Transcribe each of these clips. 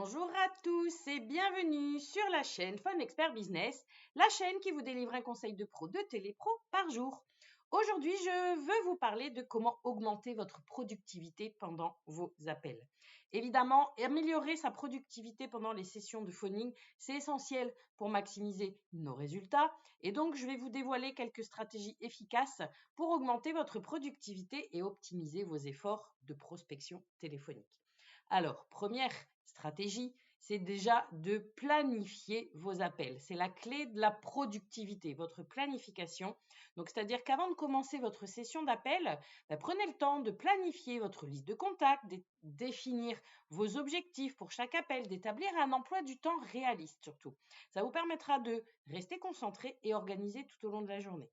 Bonjour à tous et bienvenue sur la chaîne Phone Expert Business, la chaîne qui vous délivre un conseil de pro de télépro par jour. Aujourd'hui, je veux vous parler de comment augmenter votre productivité pendant vos appels. Évidemment, améliorer sa productivité pendant les sessions de phoning, c'est essentiel pour maximiser nos résultats. Et donc, je vais vous dévoiler quelques stratégies efficaces pour augmenter votre productivité et optimiser vos efforts de prospection téléphonique. Alors, première stratégie, c'est déjà de planifier vos appels. C'est la clé de la productivité, votre planification. Donc, c'est-à-dire qu'avant de commencer votre session d'appel, prenez le temps de planifier votre liste de contacts, de définir vos objectifs pour chaque appel, d'établir un emploi du temps réaliste surtout. Ça vous permettra de rester concentré et organisé tout au long de la journée.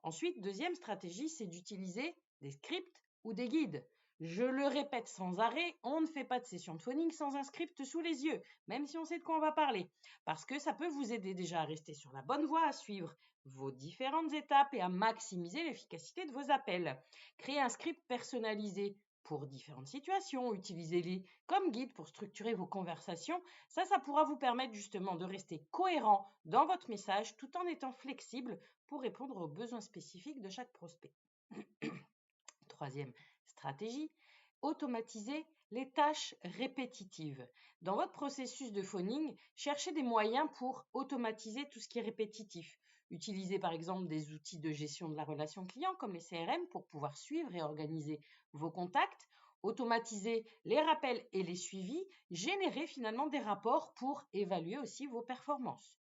Ensuite, deuxième stratégie, c'est d'utiliser des scripts ou des guides. Je le répète sans arrêt, on ne fait pas de session de phoning sans un script sous les yeux, même si on sait de quoi on va parler, parce que ça peut vous aider déjà à rester sur la bonne voie, à suivre vos différentes étapes et à maximiser l'efficacité de vos appels. Créez un script personnalisé pour différentes situations, utilisez-les comme guide pour structurer vos conversations. Ça pourra vous permettre justement de rester cohérent dans votre message tout en étant flexible pour répondre aux besoins spécifiques de chaque prospect. Troisième stratégie, automatiser les tâches répétitives. Dans votre processus de phoning, cherchez des moyens pour automatiser tout ce qui est répétitif. Utilisez par exemple des outils de gestion de la relation client comme les CRM pour pouvoir suivre et organiser vos contacts. Automatiser les rappels et les suivis, générer finalement des rapports pour évaluer aussi vos performances.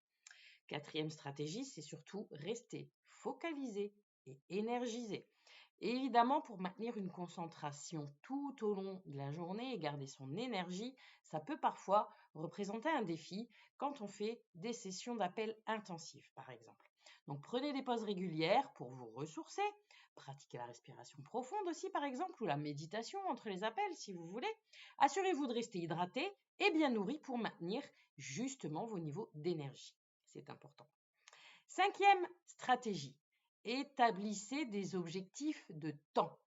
Quatrième stratégie, c'est surtout rester focalisé et énergisé. Et évidemment, pour maintenir une concentration tout au long de la journée et garder son énergie, ça peut parfois représenter un défi quand on fait des sessions d'appel intensifs, par exemple. Donc, prenez des pauses régulières pour vous ressourcer. Pratiquez la respiration profonde aussi, par exemple, ou la méditation entre les appels, si vous voulez. Assurez-vous de rester hydraté et bien nourri pour maintenir justement vos niveaux d'énergie. C'est important. Cinquième stratégie, établissez des objectifs de temps.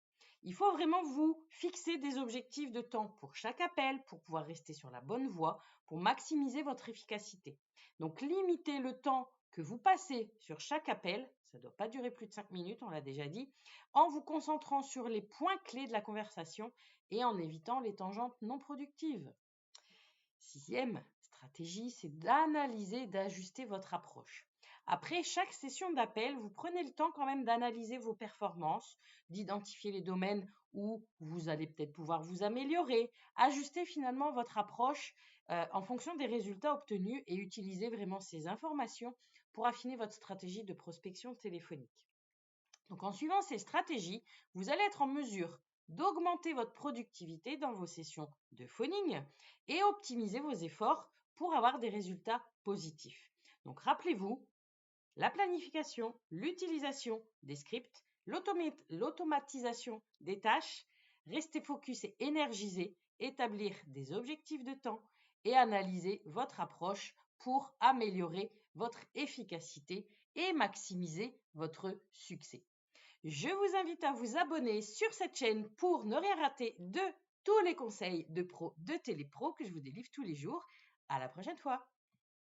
Il faut vraiment vous fixer des objectifs de temps pour chaque appel pour pouvoir rester sur la bonne voie, pour maximiser votre efficacité. Donc, limitez le temps que vous passez sur chaque appel, ça ne doit pas durer plus de 5 minutes, on l'a déjà dit, en vous concentrant sur les points clés de la conversation et en évitant les tangentes non productives. Sixième stratégie, c'est d'analyser, d'ajuster votre approche. Après chaque session d'appel, vous prenez le temps quand même d'analyser vos performances, d'identifier les domaines où vous allez peut-être pouvoir vous améliorer, ajuster finalement votre approche en fonction des résultats obtenus et utiliser vraiment ces informations pour affiner votre stratégie de prospection téléphonique. Donc en suivant ces stratégies, vous allez être en mesure d'augmenter votre productivité dans vos sessions de phoning et optimiser vos efforts pour avoir des résultats positifs. Donc rappelez-vous, la planification, l'utilisation des scripts, l'automatisation des tâches, rester focus et énergisé, établir des objectifs de temps et analyser votre approche pour améliorer votre efficacité et maximiser votre succès. Je vous invite à vous abonner sur cette chaîne pour ne rien rater de tous les conseils de pro de télépro que je vous délivre tous les jours. À la prochaine fois!